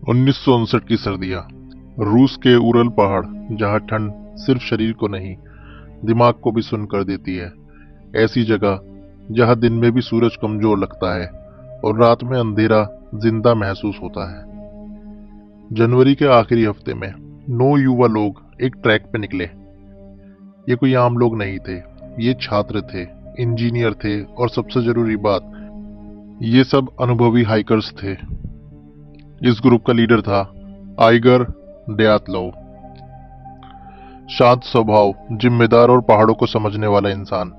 1959 की सर्दियां। रूस के उरल पहाड़, जहां ठंड सिर्फ शरीर को नहीं दिमाग को भी सुन्न कर देती है। ऐसी जगह जहां दिन में भी सूरज कमजोर लगता है और रात में अंधेरा जिंदा महसूस होता है। जनवरी के आखिरी हफ्ते में 9 युवा लोग एक ट्रैक पे निकले। ये कोई आम लोग नहीं थे, ये छात्र थे, इंजीनियर थे और सबसे जरूरी बात, ये सब अनुभवी हाइकर्स थे। इस ग्रुप का लीडर था आइगर ड्यातलोव। शांत स्वभाव, जिम्मेदार और पहाड़ों को समझने वाला इंसान।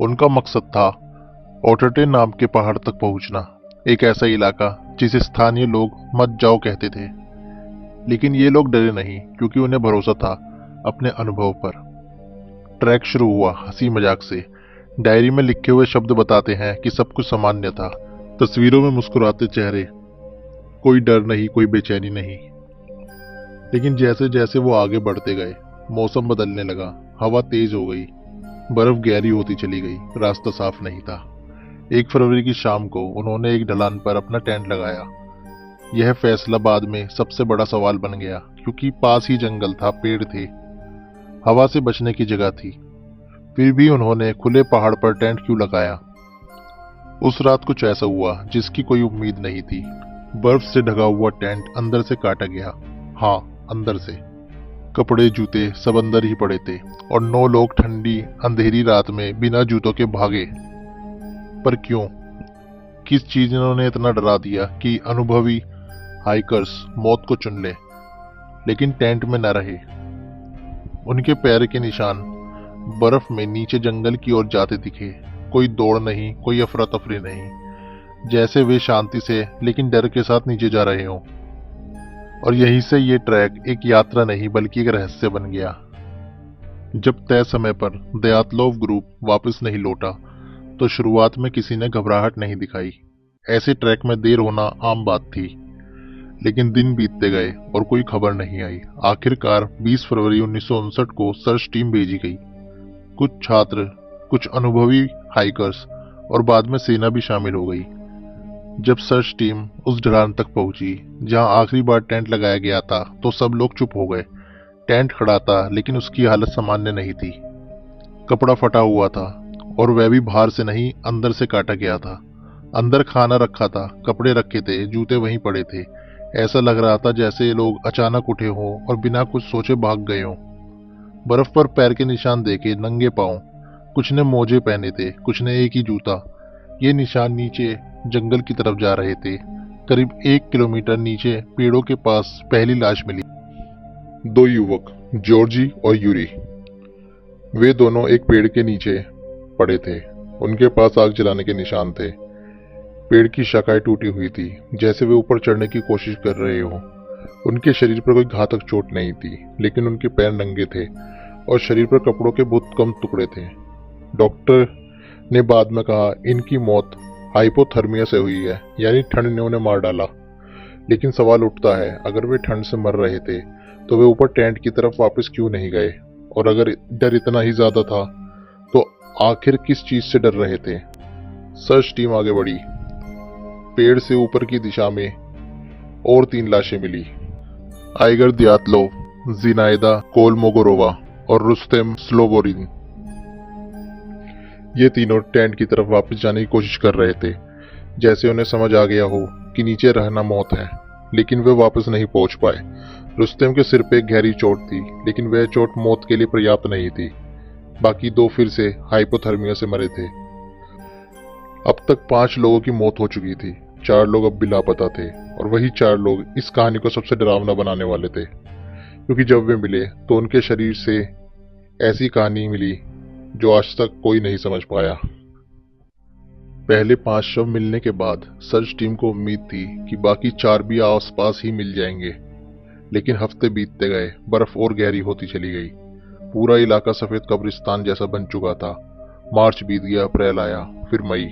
उनका मकसद था ओटटे नाम के पहाड़ तक पहुंचना, एक ऐसा इलाका जिसे स्थानीय लोग मत जाओ कहते थे। लेकिन ये लोग डरे नहीं, क्योंकि उन्हें भरोसा था अपने अनुभव पर। ट्रैक शुरू हुआ हंसी मजाक से। डायरी में लिखे हुए शब्द बताते हैं कि सब कुछ सामान्य था। तस्वीरों में मुस्कुराते चेहरे, कोई डर नहीं, कोई बेचैनी नहीं। लेकिन जैसे जैसे वो आगे बढ़ते गए, मौसम बदलने लगा। हवा तेज हो गई, बर्फ गहरी होती चली गई, रास्ता साफ नहीं था। 1 फरवरी की शाम को उन्होंने एक ढलान पर अपना टेंट लगाया। यह फैसला बाद में सबसे बड़ा सवाल बन गया, क्योंकि पास ही जंगल था, पेड़ थे, हवा से बचने की जगह थी। फिर भी उन्होंने खुले पहाड़ पर टेंट क्यों लगाया? उस रात कुछ ऐसा हुआ जिसकी कोई उम्मीद नहीं थी। बर्फ से ढका हुआ टेंट अंदर से काटा गया। हाँ, अंदर से। कपड़े जूते सब अंदर ही पड़े थे और 9 लोग ठंडी अंधेरी रात में बिना जूतों के भागे। पर क्यों? किस चीज ने उन्हें इतना डरा दिया कि अनुभवी हाइकर्स मौत को चुन ले, लेकिन टेंट में न रहे? उनके पैर के निशान बर्फ में नीचे जंगल की ओर जाते दिखे। कोई दौड़ नहीं, कोई अफरा तफरी नहीं, जैसे वे शांति से लेकिन डर के साथ नीचे जा रहे हों। और यहीं से ये ट्रैक एक यात्रा नहीं बल्कि एक रहस्य बन गया। जब तय समय पर ड्यातलोव ग्रुप वापस नहीं लौटा, तो शुरुआत में किसी ने घबराहट नहीं दिखाई। ऐसे ट्रैक में देर होना आम बात थी। लेकिन दिन बीतते गए और कोई खबर नहीं आई। आखिरकार 20 फरवरी 1959 को सर्च टीम भेजी गई। कुछ छात्र, कुछ अनुभवी हाइकर्स और बाद में सेना भी शामिल हो गई। जब सर्च टीम उस ढलान तक पहुंची जहां आखिरी बार टेंट लगाया गया था, तो सब लोग चुप हो गए। टेंट खड़ा था, लेकिन उसकी हालत सामान्य नहीं थी। कपड़ा फटा हुआ था, और वह भी बाहर से नहीं, अंदर से काटा गया था। अंदर खाना रखा था, कपड़े रखे थे, जूते वहीं पड़े थे। ऐसा लग रहा था जैसे लोग अचानक उठे हों और बिना कुछ सोचे भाग गए हों। बर्फ पर पैर के निशान देखे, नंगे पांव। कुछ ने मोजे पहने थे, कुछ ने एक ही जूता। ये निशान नीचे जंगल की तरफ जा रहे थे। करीब 1 किलोमीटर नीचे पेड़ों के पास पहली लाश मिली। 2 युवक, जॉर्जी और यूरी। वे दोनों एक पेड़ के नीचे पड़े थे। उनके पास आग जलाने के निशान थे। पेड़ की शाखाएं टूटी हुई थी, जैसे वे ऊपर चढ़ने की कोशिश कर रहे हों। उनके शरीर पर कोई घातक चोट नहीं थी, लेकिन उनके पैर नंगे थे और शरीर पर कपड़ों के बहुत कम टुकड़े थे। डॉक्टर ने बाद में कहा, इनकी मौत हाइपोथर्मिया से हुई है, यानी ठंड ने उन्हें मार डाला। लेकिन सवाल उठता है, अगर वे ठंड से मर रहे थे तो वे ऊपर टेंट की तरफ वापस क्यों नहीं गए? और अगर डर इतना ही ज्यादा था, तो आखिर किस चीज से डर रहे थे? सर्च टीम आगे बढ़ी। पेड़ से ऊपर की दिशा में और 3 लाशें मिली। आइगर ड्यातलोव, जिनाइदा कोलमोगोरोवा और रुस्तेम स्लोबोरिन। ये तीनों टेंट की तरफ वापस जाने की कोशिश कर रहे थे, जैसे उन्हें समझ आ गया हो कि नीचे रहना मौत है। लेकिन वे वापस नहीं पहुंच पाए। रुस्तेम के सिर पे एक गहरी चोट थी, लेकिन वह चोट मौत के लिए पर्याप्त नहीं थी। बाकी 2 फिर से हाइपोथर्मिया से मरे थे। अब तक 5 लोगों की मौत हो चुकी थी। 4 लोग अब भी लापता थे, और वही 4 लोग इस कहानी को सबसे डरावना बनाने वाले थे, क्योंकि जब वे मिले तो उनके शरीर से ऐसी कहानी मिली जो आज तक कोई नहीं समझ पाया। पहले 5 शव मिलने के बाद सर्च टीम को उम्मीद थी कि बाकी 4 भी आसपास ही मिल जाएंगे। लेकिन हफ्ते बीतते गए, बर्फ और गहरी होती चली गई। पूरा इलाका सफेद कब्रिस्तान जैसा बन चुका था। मार्च बीत गया, अप्रैल आया, फिर मई।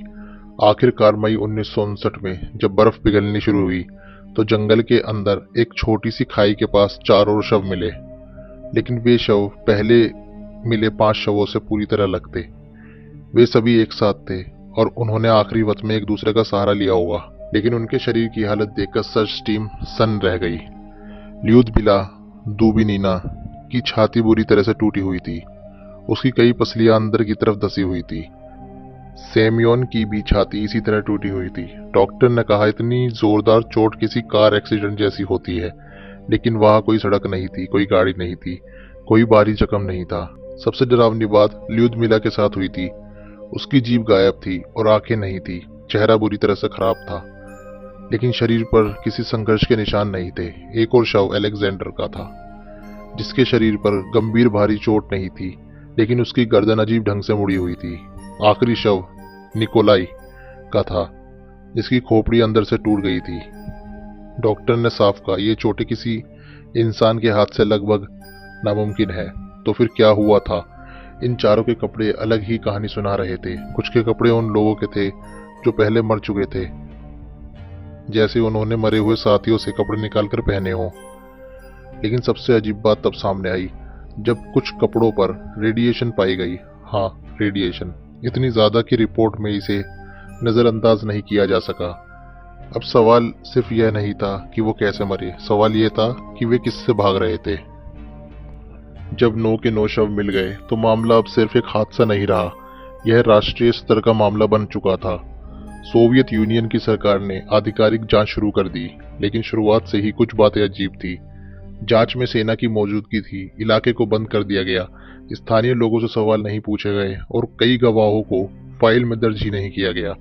आखिरकार मई 1959 में जब बर्फ पिघलनी शुरू हुई, तो जंगल के अंदर एक छोटी सी खाई के पास 4 और शव मिले। लेकिन वे शव पहले मिले 5 शवों से पूरी तरह अलग थे। वे सभी एक साथ थे और उन्होंने आखिरी वक्त में एक दूसरे का सहारा लिया होगा, लेकिन उनके शरीर की हालत देखकर सर्च टीम सन्न रह गई। ल्यूदमिला दुबिनिना की छाती बुरी तरह से टूटी हुई थी। उसकी कई पसलियां अंदर की तरफ धसी हुई थी। सेमियोन की भी छाती इसी तरह टूटी हुई थी। डॉक्टर ने कहा इतनी जोरदार चोट किसी कार एक्सीडेंट जैसी होती है, लेकिन वहां कोई सड़क नहीं थी, कोई गाड़ी नहीं थी, कोई भारी जख्म नहीं था। सबसे डरावनी बात ल्यूदमिला के साथ हुई थी। उसकी जीभ गायब थी और आंखें नहीं थी। चेहरा बुरी तरह से खराब था, लेकिन शरीर पर किसी संघर्ष के निशान नहीं थे। एक और शव अलेक्जेंडर का था, जिसके शरीर पर गंभीर भारी चोट नहीं थी, लेकिन उसकी गर्दन अजीब ढंग से मुड़ी हुई थी। आखिरी शव निकोलाई का था, जिसकी खोपड़ी अंदर से टूट गई थी। डॉक्टर ने साफ कहा, ये चोटें किसी इंसान के हाथ से लगभग नामुमकिन है। तो फिर क्या हुआ था? इन चारों के कपड़े अलग ही कहानी सुना रहे थे। कुछ के कपड़े उन लोगों के थे जो पहले मर चुके थे, जैसे उन्होंने मरे हुए साथियों से कपड़े निकालकर पहने हों। लेकिन सबसे अजीब बात तब सामने आई जब कुछ कपड़ों पर रेडिएशन पाई गई। हाँ, रेडिएशन इतनी ज्यादा कि रिपोर्ट में इसे नजरअंदाज नहीं किया जा सका। अब सवाल सिर्फ यह नहीं था कि वो कैसे मरे, सवाल यह था कि वे किससे भाग रहे थे। जब 9 के 9 शव मिल गए तो मामला अब सिर्फ एक हादसा नहीं रहा, यह राष्ट्रीय स्तर का मामला बन चुका था। सोवियत यूनियन की सरकार ने आधिकारिक जांच शुरू कर दी, लेकिन शुरुआत से ही कुछ बातें अजीब थी। जांच में सेना की मौजूदगी थी, इलाके को बंद कर दिया गया, स्थानीय लोगों से सवाल नहीं पूछे गए और कई गवाहों को फाइल में दर्ज ही नहीं किया गया।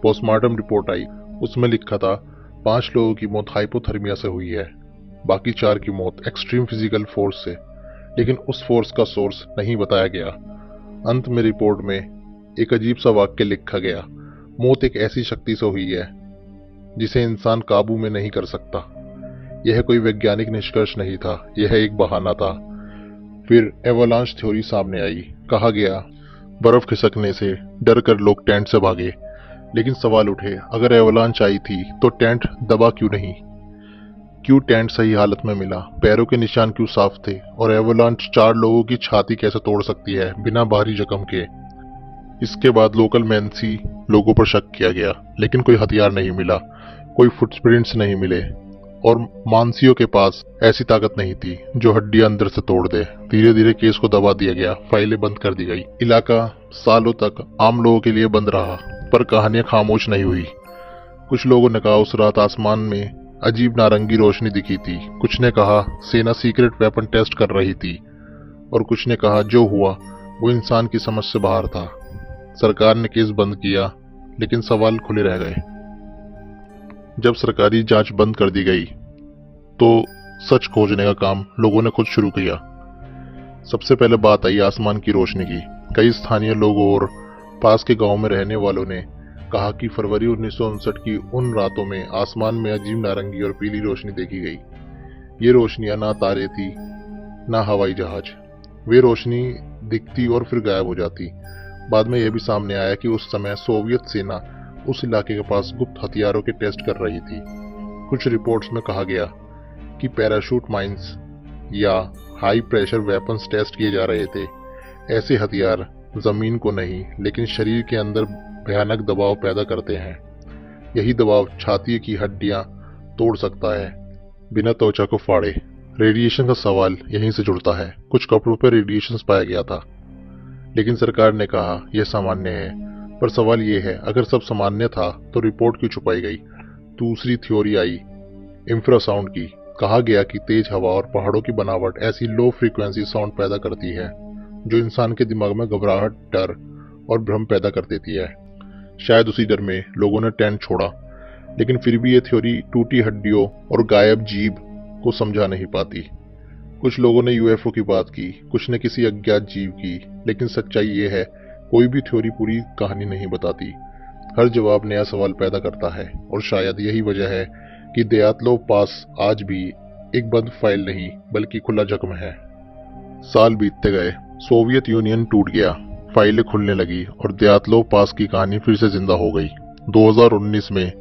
पोस्टमार्टम रिपोर्ट आई, उसमें लिखा था 5 लोगों की मौत हाइपोथर्मिया से हुई है, बाकी 4 की मौत एक्सट्रीम फिजिकल फोर्स से, लेकिन उस फोर्स का सोर्स नहीं बताया गया। अंत में रिपोर्ट में एक अजीब सा वाक्य लिखा गया, मौत एक ऐसी शक्ति से हुई है जिसे इंसान काबू में नहीं कर सकता। यह कोई वैज्ञानिक निष्कर्ष नहीं था, यह एक बहाना था। फिर एवलांच थ्योरी सामने आई। कहा गया बर्फ खिसकने से डर कर लोग टेंट से भागे, लेकिन सवाल उठे, अगर एवलांच आई थी तो टेंट दबा क्यों नहीं? क्यों टेंट सही हालत में मिला? पैरों के निशान क्यों साफ थे? और एवलांच 4 लोगों की छाती कैसे तोड़ सकती है बिना भारी जख्म के? इसके बाद लोकल मैन्सी लोगों पर शक किया गया, लेकिन कोई हथियार नहीं मिला, कोई फुटप्रिंट्स नहीं मिले और मानसियों के पास ऐसी ताकत नहीं थी जो हड्डियां अंदर से तोड़ दे। धीरे धीरे केस को दबा दिया गया, फाइलें बंद कर दी गई। इलाका सालों तक आम लोगों के लिए बंद रहा, पर कहानियां खामोश नहीं हुई। कुछ लोगों ने कहा उस रात आसमान में अजीब नारंगी रोशनी दिखी थी, कुछ ने कहा सेना सीक्रेट वेपन टेस्ट कर रही थी, और कुछ ने कहा जो हुआ वो इंसान की समझ से बाहर था। सरकार ने केस बंद किया, लेकिन सवाल खुले रह गए। जब सरकारी जांच बंद कर दी गई तो सच खोजने का काम लोगों ने खुद शुरू किया। सबसे पहले बात आई आसमान की रोशनी की। कई स्थानीय लोगों और पास के गांव में रहने वालों ने कहा कि फरवरी 1959 की उन रातों में आसमान में अजीब नारंगी और पीली रोशनी देखी गई। ये रोशनियां ना तारे थी ना हवाई जहाज, वे रोशनी दिखती और फिर गायब हो जाती। बाद में यह भी सामने आया कि उस समय सोवियत सेना उस इलाके के पास गुप्त हथियारों के टेस्ट कर रही थी। कुछ रिपोर्ट्स में कहा गया कि पैराशूट माइंस या हाई प्रेशर वेपन्स टेस्ट किए जा रहे थे। ऐसे हथियार जमीन को नहीं, लेकिन शरीर के अंदर भयानक दबाव पैदा करते हैं। यही दबाव छाती की हड्डियां तोड़ सकता है, बिना त्वचा को फाड़े। रेडिएशन का सवाल यहीं से जुड़ता है। कुछ कपड़ों पर रेडिएशन पाया गया था, लेकिन सरकार ने कहा यह सामान्य है। पर सवाल यह है, अगर सब सामान्य था तो रिपोर्ट क्यों छुपाई गई? दूसरी थ्योरी आई इंफ्रासाउंड की। कहा गया कि तेज हवा और पहाड़ों की बनावट ऐसी लो फ्रीक्वेंसी साउंड पैदा करती है जो इंसान के दिमाग में घबराहट, डर और भ्रम पैदा कर देती है। शायद उसी डर में लोगों ने टेंट छोड़ा, लेकिन फिर भी ये थ्योरी टूटी हड्डियों और गायब जीभ को समझा नहीं पाती। कुछ लोगों ने यूएफओ की बात की, कुछ ने किसी अज्ञात जीव की, लेकिन सच्चाई ये है कोई भी थ्योरी पूरी कहानी नहीं बताती। हर जवाब नया सवाल पैदा करता है, और शायद यही वजह है कि दयातलोव पास आज भी एक बंद फाइल नहीं बल्कि खुला जख्म है। साल बीतते गए, सोवियत यूनियन टूट गया, फाइलें खुलने लगी और दयातलोव पास की कहानी फिर से जिंदा हो गई। 2019 में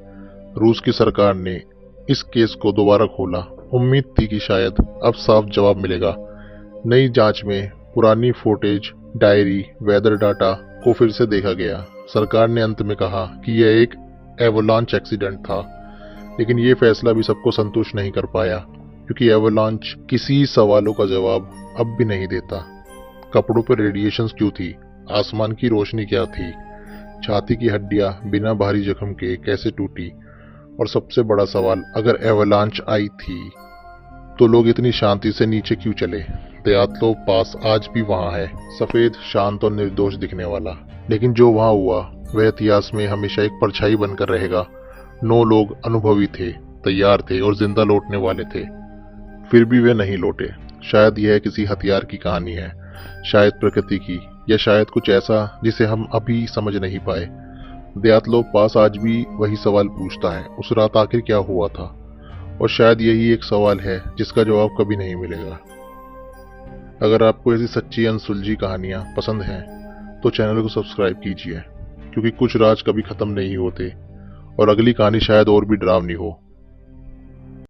रूस की सरकार ने इस केस को दोबारा खोला। उम्मीद थी कि शायद अब साफ जवाब मिलेगा। नई जांच में पुरानी फुटेज, डायरी, वेदर डाटा को फिर से देखा गया। सरकार ने अंत में कहा कि यह एक एवलांच एक्सीडेंट था, लेकिन ये फैसला भी सबको संतुष्ट नहीं कर पाया, क्योंकि एवलांच किसी सवालों का जवाब अब भी नहीं देता। कपड़ों पर रेडिएशंस क्यों थी? आसमान की रोशनी क्या थी? छाती की हड्डियां बिना भारी जख्म के कैसे टूटी? और सबसे बड़ा सवाल, अगर एवलांच आई थी तो लोग इतनी शांति से नीचे क्यों चले? दयात्लो पास आज भी वहां है, सफेद, शांत और निर्दोष दिखने वाला, लेकिन जो वहां हुआ वह इतिहास में हमेशा एक परछाई बनकर रहेगा। 9 लोग अनुभवी थे, तैयार थे और जिंदा लौटने वाले थे, फिर भी वे नहीं लौटे। शायद यह किसी हथियार की कहानी है, शायद प्रकृति की, या शायद कुछ ऐसा जिसे हम अभी समझ नहीं पाए। दयात्लो पास आज भी वही सवाल पूछता है, उस रात आखिर क्या हुआ था? और शायद यही एक सवाल है जिसका जवाब कभी नहीं मिलेगा। अगर आपको ऐसी सच्ची अनसुलझी कहानियां पसंद हैं तो चैनल को सब्सक्राइब कीजिए, क्योंकि कुछ राज कभी खत्म नहीं होते और अगली कहानी शायद और भी डरावनी हो।